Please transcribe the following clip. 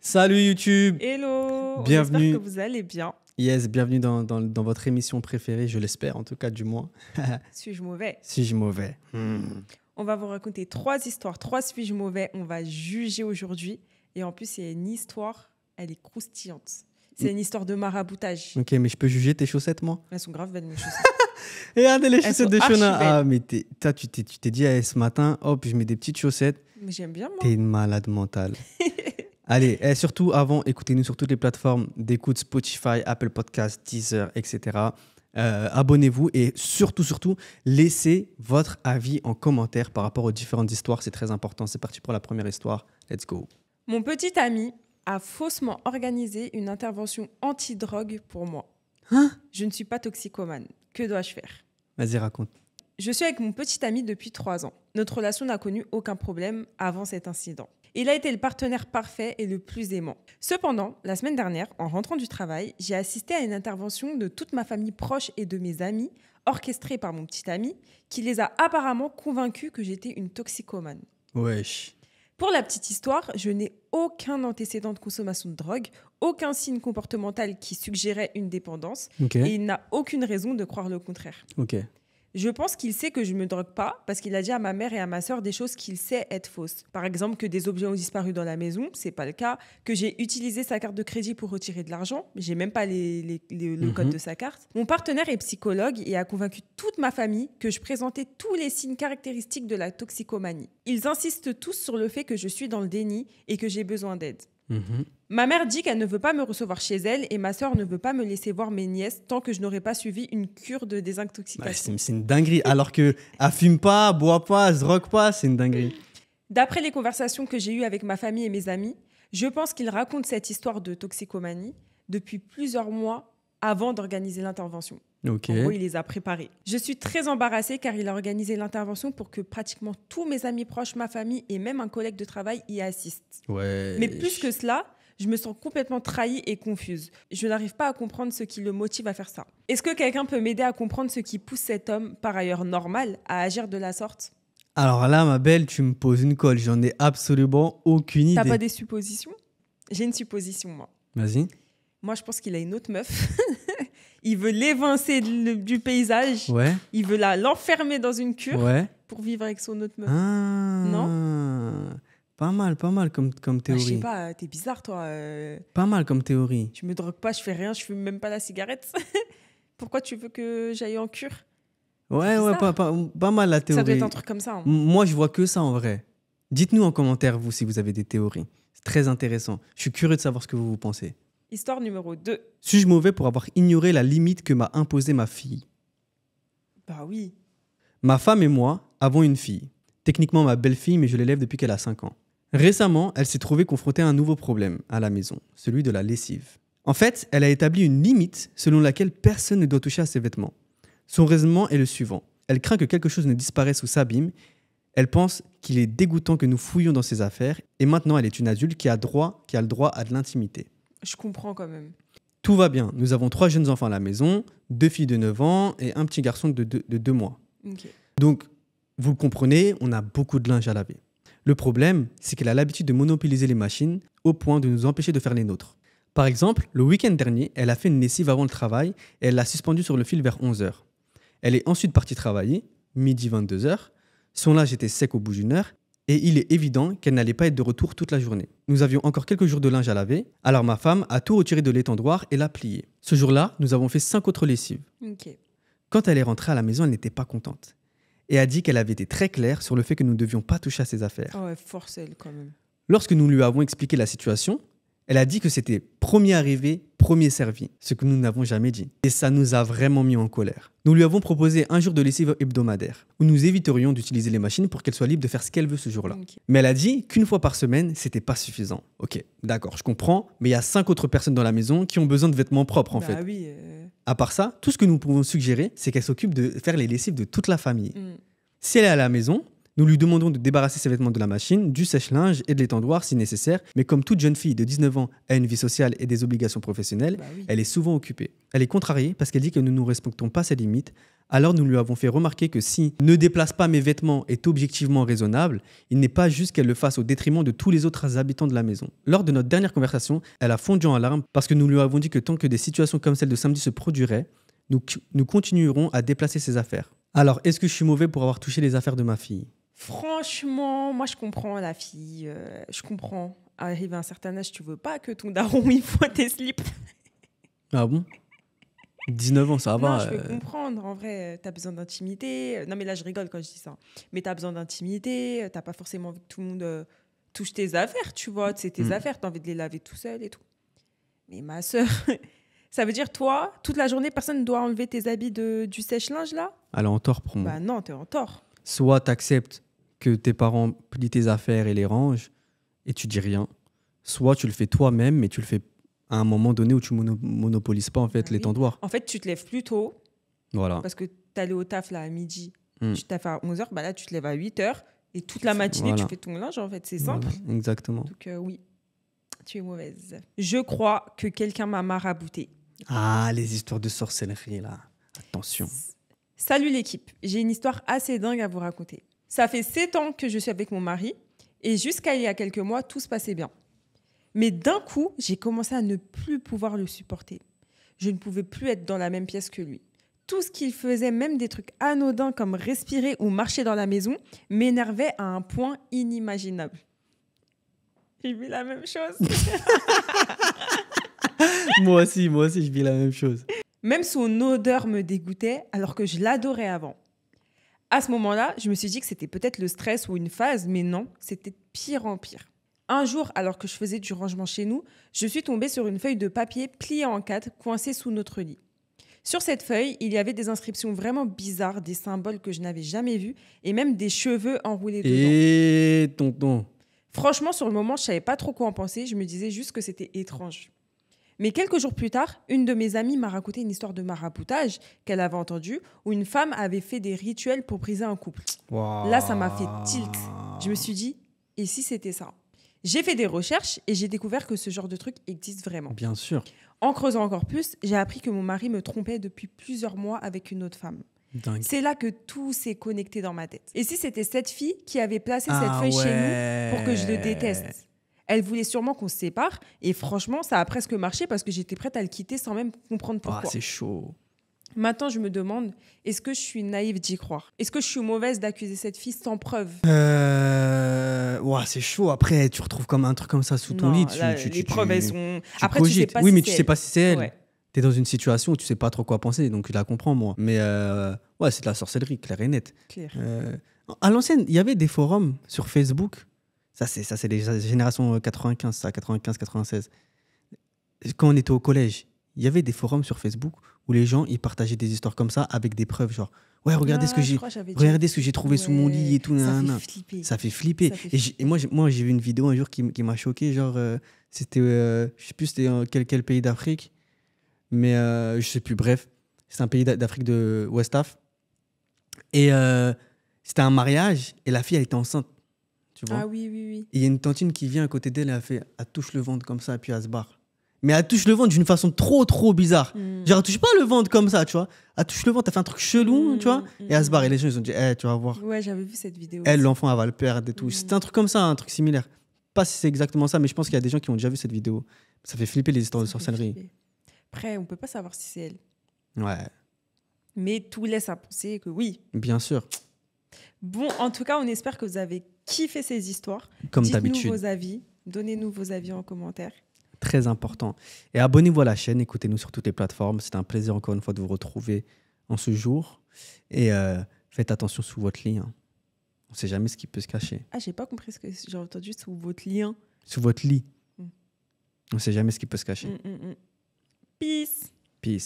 Salut YouTube. Hello, Bienvenue. j'espère que vous allez bien. Yes, bienvenue dans votre émission préférée, je l'espère en tout cas du moins. Suis-je mauvais? Suis-je mauvais? On va vous raconter 3 histoires, 3 suis-je mauvais. On va juger aujourd'hui. Et en plus, c'est une histoire, elle est croustillante. C'est une histoire de maraboutage. Ok, mais je peux juger tes chaussettes moi? Elles sont grave belles, mes chaussettes. Regardez les Elles chaussettes sont de Shona. archi-belles. Ah mais tu t'es dit ce matin, hop, je mets des petites chaussettes. Mais j'aime bien, moi. T'es une malade mentale. Allez, et surtout avant, écoutez-nous sur toutes les plateformes d'écoute, Spotify, Apple Podcasts, Deezer, etc. Abonnez-vous et surtout, laissez votre avis en commentaire par rapport aux différentes histoires. C'est très important. C'est parti pour la première histoire. Let's go. Mon petit ami a faussement organisé une intervention anti-drogue pour moi. Hein? Je ne suis pas toxicomane. Que dois-je faire? Vas-y, raconte. Je suis avec mon petit ami depuis 3 ans. Notre relation n'a connu aucun problème avant cet incident. Il a été le partenaire parfait et le plus aimant. Cependant, la semaine dernière, en rentrant du travail, j'ai assisté à une intervention de toute ma famille proche et de mes amis, orchestrée par mon petit ami, qui les a apparemment convaincus que j'étais une toxicomane. Wesh. Pour la petite histoire, je n'ai aucun antécédent de consommation de drogue, aucun signe comportemental qui suggérait une dépendance, Ok. et il n'a aucune raison de croire le contraire. Ok. Je pense qu'il sait que je ne me drogue pas parce qu'il a dit à ma mère et à ma sœur des choses qu'il sait être fausses. Par exemple, que des objets ont disparu dans la maison, c'est pas le cas. Que j'ai utilisé sa carte de crédit pour retirer de l'argent, mais j'ai même pas le code de sa carte. Mon partenaire est psychologue et a convaincu toute ma famille que je présentais tous les signes caractéristiques de la toxicomanie. Ils insistent tous sur le fait que je suis dans le déni et que j'ai besoin d'aide. Ma mère dit qu'elle ne veut pas me recevoir chez elle et ma sœur ne veut pas me laisser voir mes nièces tant que je n'aurai pas suivi une cure de Bah, désintoxication. c'est une dinguerie. Alors que elle fume pas, boit pas, se drogue pas, c'est une dinguerie. D'après les conversations que j'ai eues avec ma famille et mes amis, je pense qu'ils racontent cette histoire de toxicomanie depuis plusieurs mois avant d'organiser l'intervention. Ok. En gros, il les a préparés. Je suis très embarrassée car il a organisé l'intervention pour que pratiquement tous mes amis proches, ma famille et même un collègue de travail y assistent. Ouais. Mais plus que cela, je me sens complètement trahie et confuse. Je n'arrive pas à comprendre ce qui le motive à faire ça. Est-ce que quelqu'un peut m'aider à comprendre ce qui pousse cet homme, par ailleurs normal, à agir de la sorte? Alors là, ma belle, tu me poses une colle. J'en ai absolument aucune idée. T'as pas des suppositions? J'ai une supposition, moi. Vas-y. Moi, je pense qu'il a une autre meuf. Il veut l'évincer du paysage. Ouais. Il veut l'enfermer dans une cure Ouais. pour vivre avec son autre meuf. Ah. Non. Pas mal comme Bah, je théorie. sais pas, t'es bizarre, toi. Pas mal comme théorie. Tu me drogues pas, je fais rien, je fume même pas la cigarette. Pourquoi tu veux que j'aille en cure? Ouais, bizarre. pas mal la théorie. Ça doit être un truc comme ça. Hein. Moi, je vois que ça en vrai. Dites-nous en commentaire, vous, si vous avez des théories. C'est très intéressant. Je suis curieux de savoir ce que vous pensez. Histoire numéro 2. Suis-je mauvais pour avoir ignoré la limite que m'a imposée ma fille? Bah oui. Ma femme et moi avons une fille. Techniquement ma belle-fille, mais je l'élève depuis qu'elle a 5 ans. Récemment, elle s'est trouvée confrontée à un nouveau problème à la maison, celui de la lessive. En fait, elle a établi une limite selon laquelle personne ne doit toucher à ses vêtements. Son raisonnement est le suivant. Elle craint que quelque chose ne disparaisse ou s'abîme. Elle pense qu'il est dégoûtant que nous fouillions dans ses affaires. Et maintenant, elle est une adulte qui a le droit à de l'intimité. Je comprends quand même. Tout va bien. Nous avons 3 jeunes enfants à la maison, 2 filles de 9 ans et un petit garçon de 2 mois. Ok. Donc, vous le comprenez, on a beaucoup de linge à laver. Le problème, c'est qu'elle a l'habitude de monopoliser les machines au point de nous empêcher de faire les nôtres. Par exemple, le week-end dernier, elle a fait une lessive avant le travail et elle l'a suspendue sur le fil vers 11h. Elle est ensuite partie travailler, midi 22h. Son linge était sec au bout d'une heure et il est évident qu'elle n'allait pas être de retour toute la journée. Nous avions encore quelques jours de linge à laver, alors ma femme a tout retiré de l'étendoir et l'a plié. Ce jour-là, nous avons fait 5 autres lessives. Ok. Quand elle est rentrée à la maison, elle n'était pas contente. Et a dit qu'elle avait été très claire sur le fait que nous ne devions pas toucher à ses affaires. Ah ouais, force elle quand même. Lorsque nous lui avons expliqué la situation, elle a dit que c'était premier arrivé, premier servi, ce que nous n'avons jamais dit. Et ça nous a vraiment mis en colère. Nous lui avons proposé un jour de lessive hebdomadaire, où nous éviterions d'utiliser les machines pour qu'elle soit libre de faire ce qu'elle veut ce jour-là. Ok. Mais elle a dit qu'une fois par semaine, c'était pas suffisant. Ok, d'accord, je comprends, mais il y a 5 autres personnes dans la maison qui ont besoin de vêtements propres en Bah fait. oui. À part ça, tout ce que nous pouvons suggérer, c'est qu'elle s'occupe de faire les lessives de toute la famille. hmm. Si elle est à la maison, Nous lui demandons de débarrasser ses vêtements de la machine, du sèche-linge et de l'étendoir si nécessaire, mais comme toute jeune fille de 19 ans a une vie sociale et des obligations professionnelles, Bah oui. elle est souvent occupée. Elle est contrariée parce qu'elle dit que nous ne respectons pas ses limites. Alors nous lui avons fait remarquer que si ne déplace pas mes vêtements est objectivement raisonnable, il n'est pas juste qu'elle le fasse au détriment de tous les autres habitants de la maison. Lors de notre dernière conversation, elle a fondu en larmes parce que nous lui avons dit que tant que des situations comme celle de samedi se produiraient, nous continuerons à déplacer ses affaires. Alors, est-ce que je suis mauvais pour avoir touché les affaires de ma fille ? Franchement, moi, je comprends la fille. Je comprends. Arrive à un certain âge, tu veux pas que ton daron, il voit tes slips. Ah bon ? 19 ans, ça va. Non, je peux comprendre. En vrai, tu as besoin d'intimité. Non, mais là, je rigole quand je dis ça. Mais tu as besoin d'intimité. Tu n'as pas forcément envie que tout le monde touche tes affaires, tu vois. C'est tes affaires. Tu as envie de les laver tout seul et tout. Mais ma sœur, ça veut dire, toi, toute la journée, personne ne doit enlever tes habits du sèche-linge, là ? Elle est en tort pour moi. Bah non, tu es en tort. Soit tu acceptes que tes parents plient tes affaires et les rangent et tu dis rien. Soit tu le fais toi-même, mais tu le fais à un moment donné où tu monopolises pas en fait Oui. l'étendoir. En fait, tu te lèves plus tôt Voilà. parce que tu allais au taf là, à midi. Mm. Tu taffes à 11h. Bah là, tu te lèves à 8h. Et toute la matinée, Voilà. tu fais ton linge. En fait, c'est simple. Voilà, exactement. Donc oui, tu es mauvaise. Je crois que quelqu'un m'a marabouté. Ah, les histoires de sorcellerie là. Attention. Salut l'équipe, j'ai une histoire assez dingue à vous raconter. Ça fait 7 ans que je suis avec mon mari et jusqu'à il y a quelques mois, tout se passait bien. Mais d'un coup, j'ai commencé à ne plus pouvoir le supporter. Je ne pouvais plus être dans la même pièce que lui. Tout ce qu'il faisait, même des trucs anodins comme respirer ou marcher dans la maison, m'énervait à un point inimaginable. J'ai vu la même chose. moi aussi, je vis la même chose. Même son odeur me dégoûtait alors que je l'adorais avant. À ce moment-là, je me suis dit que c'était peut-être le stress ou une phase, mais non, c'était de pire en pire. Un jour, alors que je faisais du rangement chez nous, je suis tombée sur une feuille de papier pliée en 4, coincée sous notre lit. Sur cette feuille, il y avait des inscriptions vraiment bizarres, des symboles que je n'avais jamais vus et même des cheveux enroulés dedans. Et tonton. Franchement, sur le moment, je savais pas trop quoi en penser, je me disais juste que c'était étrange. Mais quelques jours plus tard, une de mes amies m'a raconté une histoire de maraboutage qu'elle avait entendue où une femme avait fait des rituels pour briser un couple. Wow. Là, ça m'a fait tilt. Je me suis dit, et si c'était ça ? J'ai fait des recherches et j'ai découvert que ce genre de truc existe vraiment. Bien sûr. En creusant encore plus, j'ai appris que mon mari me trompait depuis plusieurs mois avec une autre femme. Dingue. C'est là que tout s'est connecté dans ma tête. Et si c'était cette fille qui avait placé cette feuille chez nous pour que je le déteste ? Elle voulait sûrement qu'on se sépare et franchement, ça a presque marché parce que j'étais prête à le quitter sans même comprendre pourquoi. Ah, c'est chaud. Maintenant, je me demande, est-ce que je suis naïve d'y croire ? Est-ce que je suis mauvaise d'accuser cette fille sans preuve ? Ouais, c'est chaud. Après, tu retrouves comme un truc comme ça sous ton Non, lit. là, les preuves, elles sont... tu Après, tu sais cogites. pas oui, si mais c'est tu sais pas si c'est elle. Ouais. T'es dans une situation où tu sais pas trop quoi penser, donc je la comprends, moi. Mais ouais, c'est de la sorcellerie, clair et net. Claire. À l'ancienne, il y avait des forums sur Facebook. Ça, c'est les générations 95, ça, 95, 96. Quand on était au collège, il y avait des forums sur Facebook où les gens ils partageaient des histoires comme ça avec des preuves, genre ouais, regardez ce que j'ai trouvé sous mon lit et tout. Ça fait flipper. Et moi, j'ai vu une vidéo un jour qui m'a choqué, genre c'était je sais plus c'était quel pays d'Afrique, mais je sais plus. Bref, c'est un pays d'Afrique de West Af. Et c'était un mariage et la fille elle était enceinte. Tu vois. Ah oui. Et il y a une tantine qui vient à côté d'elle et elle touche le ventre comme ça et puis elle se barre. Mais elle touche le ventre d'une façon trop bizarre. Genre, elle touche pas le ventre comme ça, tu vois. Elle touche le ventre, elle fait un truc chelou, tu vois. Et elle se barre. Et les gens, ils ont dit, tu vas voir. Ouais, j'avais vu cette vidéo. Elle, l'enfant, elle va le perdre et tout. C'était un truc comme ça, un truc similaire. Pas si c'est exactement ça, mais je pense qu'il y a des gens qui ont déjà vu cette vidéo. Ça fait flipper les histoires de sorcellerie. Après, on peut pas savoir si c'est elle. Ouais. Mais tout laisse à penser que oui. Bien sûr. Bon, en tout cas, on espère que vous avez kiffé ces histoires. Comme Dites-nous d'habitude. vos avis. Donnez-nous vos avis en commentaire. Très important. Et abonnez-vous à la chaîne, écoutez-nous sur toutes les plateformes. C'était un plaisir encore une fois de vous retrouver en ce jour. Et faites attention sous votre lit. Hein. On ne sait jamais ce qui peut se cacher. Ah, j'ai pas compris ce que j'ai entendu sous votre lien. Sous votre lit. On ne sait jamais ce qui peut se cacher. Peace. Peace.